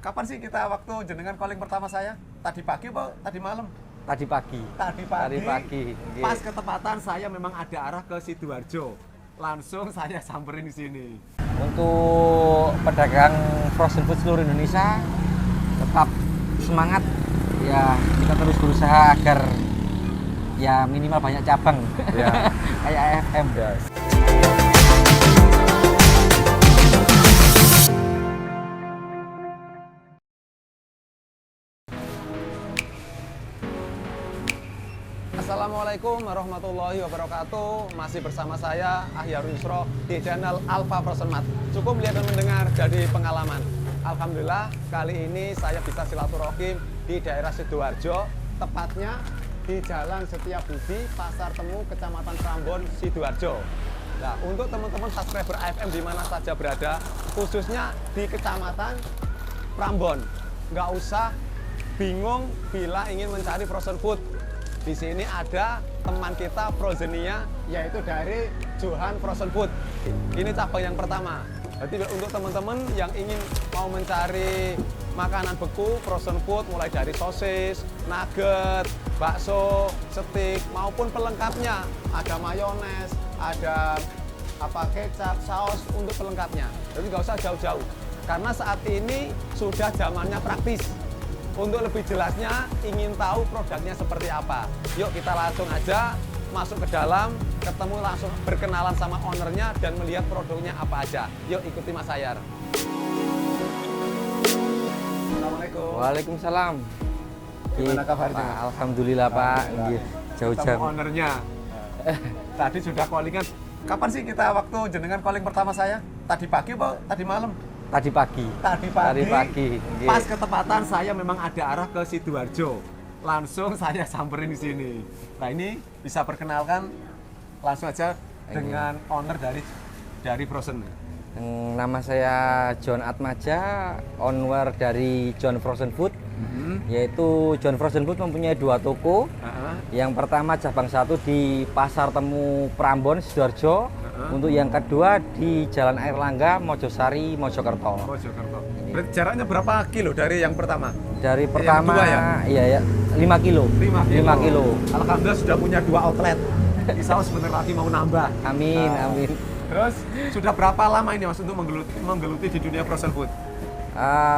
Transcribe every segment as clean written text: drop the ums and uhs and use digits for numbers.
Kapan sih kita waktu jenengan calling pertama saya? Tadi pagi apa tadi malam? Tadi pagi. Tadi pagi. Tadi pagi. Pas ketepatan saya memang ada arah ke Sidoarjo. Langsung saya samperin di sini. Untuk pedagang frozen food seluruh Indonesia tetap semangat ya, kita terus berusaha agar ya minimal banyak cabang Ya. kayak AFM. Yes. Assalamualaikum warahmatullahi wabarakatuh. Masih bersama saya Ahyarul Yusro di channel Alfa Frozen Mart. Cukup melihat dan mendengar dari pengalaman. Alhamdulillah kali ini saya bisa silaturahim di daerah Sidoarjo, tepatnya di Jalan Setiabudi, Pasar Temu, Kecamatan Prambon, Sidoarjo. Nah, untuk teman-teman subscriber AFM di mana saja berada, khususnya di Kecamatan Prambon, nggak usah bingung bila ingin mencari frozen food. Di sini ada teman kita Frozenia, yaitu dari Johan Frozen Food. Ini cabang yang pertama. Jadi untuk teman-teman yang ingin mau mencari makanan beku, frozen food, mulai dari sosis, nugget, bakso, steak, maupun pelengkapnya. Ada mayones, ada kecap, saus untuk pelengkapnya. Jadi nggak usah jauh-jauh. Karena saat ini sudah zamannya praktis. Untuk lebih jelasnya, ingin tahu produknya seperti apa. Yuk kita langsung aja masuk ke dalam, ketemu langsung berkenalan sama ownernya dan melihat produknya apa aja. Yuk ikuti Mas Ayar. Assalamualaikum. Waalaikumsalam. Gimana kabarnya? Pak, alhamdulillah Pak. Jauh-jauh. Ketemu ownernya. Tadi sudah callingan. Kapan sih kita waktu jenengan calling pertama saya? Tadi pagi apa tadi malam? Tadi pagi. Tadi pagi. Nggih. Pas ketepatan saya memang ada arah ke Sidoarjo. Langsung saya samperin di sini. Nah, ini bisa perkenalkan langsung aja dengan owner dari Frozen. Nama saya John Atmaja, owner dari John Frozen Food. Yaitu John Frozen Food mempunyai 2 toko. Yang pertama cabang 1 di Pasar Temu Prambon, Sidoarjo. Untuk yang kedua di Jalan Airlangga, Mojosari, Mojokerto. Mojokerto. Berarti jaraknya berapa kilo dari yang pertama? Dari pertama kedua iya ya, 5 kilo. 5 kilo. Alhamdulillah sudah punya 2 outlet. Insya Allah sebentar lagi mau nambah. Amin, amin. Terus sudah berapa lama ini Mas untuk menggeluti di dunia frozen food?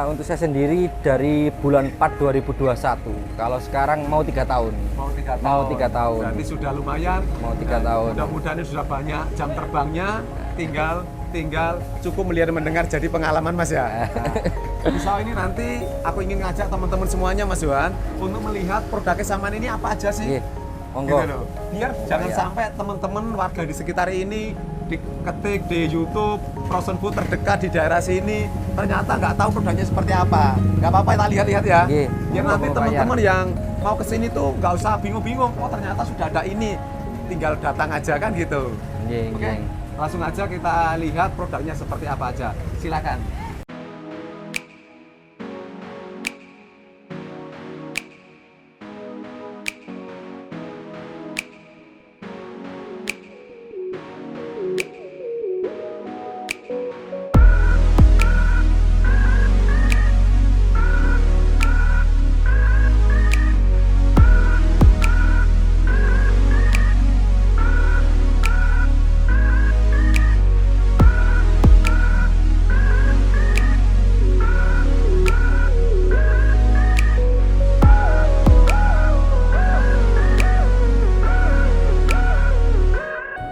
Untuk saya sendiri dari bulan 4 2021. Kalau sekarang mau 3 tahun. Mau 3 tahun. Mau 3 tahun. Berarti sudah lumayan. Mau 3 tahun. Mudah-mudahan ini sudah banyak jam terbangnya. Tinggal cukup melihat dan mendengar jadi pengalaman Mas ya. Nah, misal ini nanti aku ingin ngajak teman-teman semuanya Mas Johan untuk melihat produknya Saman ini apa aja sih. Monggo. Gitu loh. Biar jangan sampai teman-teman warga di sekitar ini diketik di YouTube frozen food terdekat di daerah sini, ternyata nggak tahu produknya seperti apa. Nggak apa-apa, kita lihat-lihat ya. Biar nanti teman-teman yang mau ke sini tuh nggak usah bingung-bingung. Oh ternyata sudah ada ini, tinggal datang aja kan gitu. Oke, langsung aja kita lihat produknya seperti apa aja. Silakan.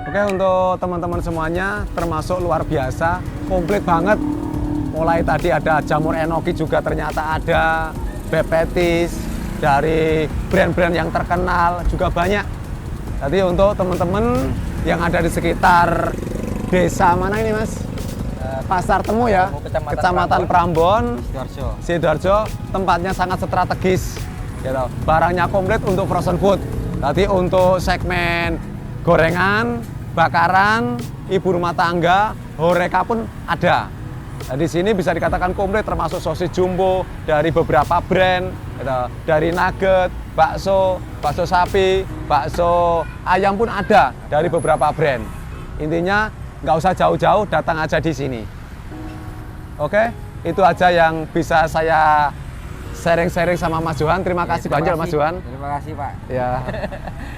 Oke, untuk teman-teman semuanya termasuk luar biasa, komplit banget. Mulai tadi ada jamur enoki juga ternyata ada, bepetis, dari brand-brand yang terkenal juga banyak. Jadi untuk teman-teman yang ada di sekitar desa mana ini Mas? Pasar Temu ya, Kecamatan Prambon, Sidoarjo, tempatnya sangat strategis. Gitu. Barangnya komplit untuk frozen food. Tadi untuk segmen gorengan, bakaran, ibu rumah tangga, horeca pun ada. Nah, di sini bisa dikatakan komplit termasuk sosis jumbo dari beberapa brand, gitu. Dari nugget, bakso sapi, bakso ayam pun ada dari beberapa brand. Intinya nggak usah jauh-jauh, datang aja di sini. Oke, itu aja yang bisa saya sharing-sharing sama Mas Johan. Terima kasih banyak Mas Johan. Terima kasih Pak. Ya,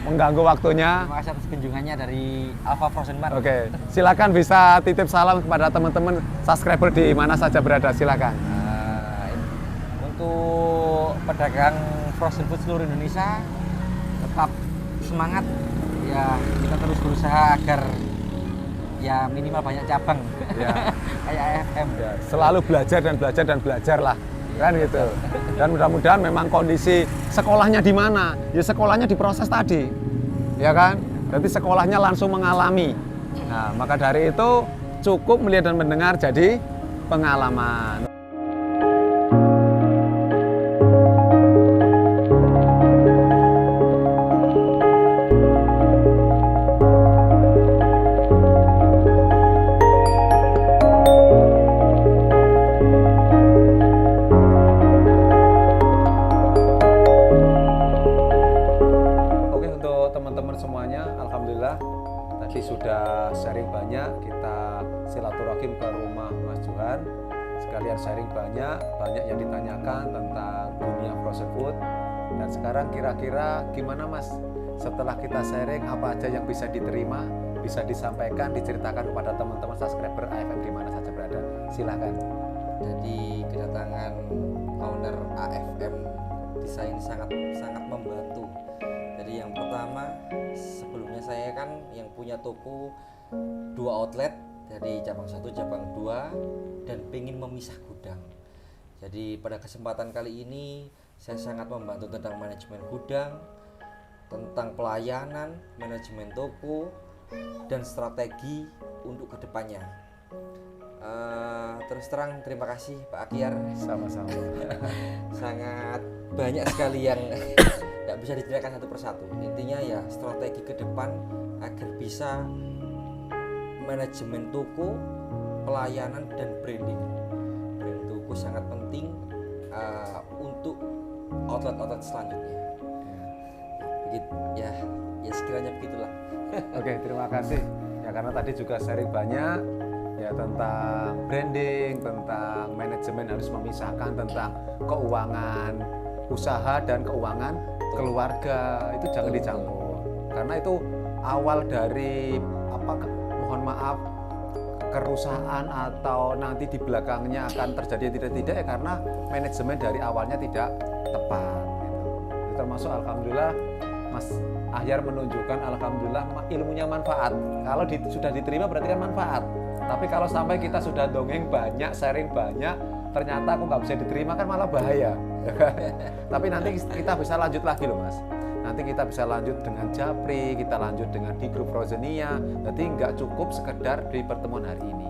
mengganggu waktunya. Terima kasih atas kunjungannya dari Alpha Frozen Mart. Oke, silakan bisa titip salam kepada teman-teman subscriber di mana saja berada, silakan. Untuk pedagang frozen food seluruh Indonesia, tetap semangat. Ya, kita terus berusaha agar ya minimal banyak cabang. Ya. Kayak AFM. Ya, selalu belajar dan belajar dan belajar lah. Kan gitu. Dan mudah-mudahan memang kondisi sekolahnya di mana, ya sekolahnya diproses tadi, ya kan. Berarti sekolahnya langsung mengalami. Nah, maka dari itu cukup melihat dan mendengar jadi pengalaman. Tadi sudah sharing banyak, kita silaturahim ke rumah Mas Johan, sekalian sharing banyak yang ditanyakan tentang dunia frozen food. Dan sekarang kira-kira gimana Mas, setelah kita sharing apa aja yang bisa diterima, bisa disampaikan, diceritakan kepada teman-teman subscriber AFM di mana saja berada, silahkan. Jadi kedatangan owner AFM desain sangat membantu. Jadi yang pertama, sebelumnya saya kan yang punya toko 2 outlet, dari cabang 1, cabang 2, dan pengen memisah gudang. Jadi pada kesempatan kali ini saya sangat membantu tentang manajemen gudang, tentang pelayanan, manajemen toko, dan strategi untuk kedepannya. Terus terang terima kasih Pak Akyar. Sama-sama. Sangat banyak sekali yang tidak bisa diceritakan satu persatu. Intinya ya strategi ke depan agar bisa manajemen toko, pelayanan, dan branding. Brand toko sangat penting untuk outlet-outlet selanjutnya. Begitu ya sekiranya begitulah. Oke, terima kasih. Ya karena tadi juga sharing banyak ya tentang branding, tentang manajemen harus memisahkan, tentang keuangan usaha dan keuangan keluarga itu jangan dicampur. Karena itu awal dari mohon maaf kerusakan atau nanti di belakangnya akan terjadi tidak ya karena manajemen dari awalnya tidak tepat gitu. Termasuk alhamdulillah Mas Ahyar menunjukkan alhamdulillah ilmunya manfaat. Kalau sudah diterima berarti kan manfaat. Tapi kalau sampai kita sudah dongeng banyak, sharing banyak, ternyata aku nggak bisa diterima kan malah bahaya. Tapi nanti kita bisa lanjut lagi loh Mas. Nanti kita bisa lanjut dengan Japri, kita lanjut dengan di grup Frozenia. Jadi nggak cukup sekedar di pertemuan hari ini.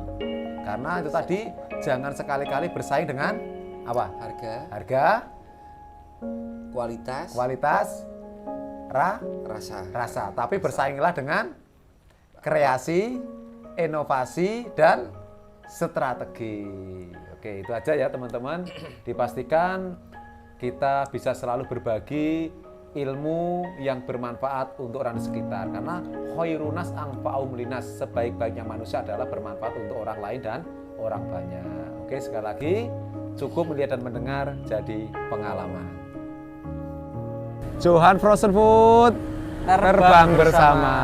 Karena itu tadi jangan sekali-kali bersaing dengan apa? Harga, kualitas, rasa. Tapi bersainglah dengan kreasi, inovasi, dan strategi. Oke, itu aja ya teman-teman. Dipastikan kita bisa selalu berbagi ilmu yang bermanfaat untuk orang di sekitar. Karena khairunas anfa'um linas, sebaik-baiknya manusia adalah bermanfaat untuk orang lain dan orang banyak. Oke, sekali lagi cukup melihat dan mendengar jadi pengalaman. Johan Frozen Food terbang bersama.